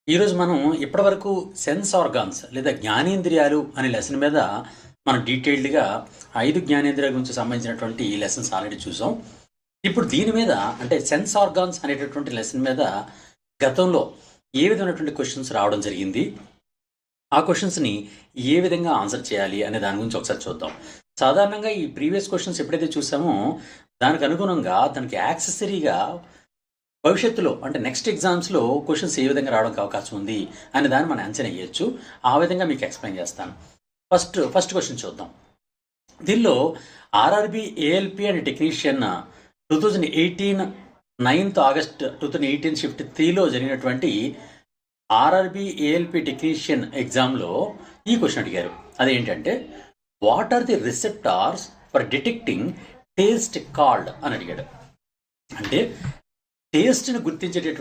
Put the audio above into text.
ఈరోజు మనం ఇప్పటివరకు సెన్స్ ఆర్గాన్స్ లేదా జ్ఞానేంద్రియాలు అనే లెసన్ మీద మనం డీటెయిల్డ్గా 5 జ్ఞానేంద్రియాల గురించి సంబంధించినటువంటి ఈ లెసన్స్ ఆల్రెడీ చూసాం. ఇప్పుడు దీని మీద అంటే సెన్స్ ఆర్గాన్స్ అనేటటువంటి లెసన్ మీద గతంలో ఏ విధమైనటువంటి క్వశ్చన్స్ రావడం జరిగింది, ఆ క్వశ్చన్స్ని ఏ విధంగా ఆన్సర్ చేయాలి అనే దాని గురించి ఒకసారి చూద్దాం. సాధారణంగా ఈ ప్రీవియస్ క్వశ్చన్స్ ఎప్పుడైతే చూసామో దానికి అనుగుణంగా దానికి యాక్సెసరీగా భవిష్యత్తులో అంటే నెక్స్ట్ ఎగ్జామ్స్లో క్వశ్చన్స్ ఏ విధంగా రావడానికి అవకాశం ఉంది అనే దాన్ని మనం అంచనా వేయచ్చు. ఆ విధంగా మీకు ఎక్స్ప్లెయిన్ చేస్తాను. ఫస్ట్ క్వశ్చన్ చూద్దాం. దీనిలో RRB ALP and technician 2018 9th August 2018 shift 3లో జరిగినటువంటి ఆర్ఆర్బి ఏఎల్పి టెక్నీషియన్ ఎగ్జామ్లో ఈ క్వశ్చన్ అడిగారు. అదేంటంటే what are the receptors for detecting taste called అని అడిగాడు. అంటే టేస్ట్ను గుర్తించడం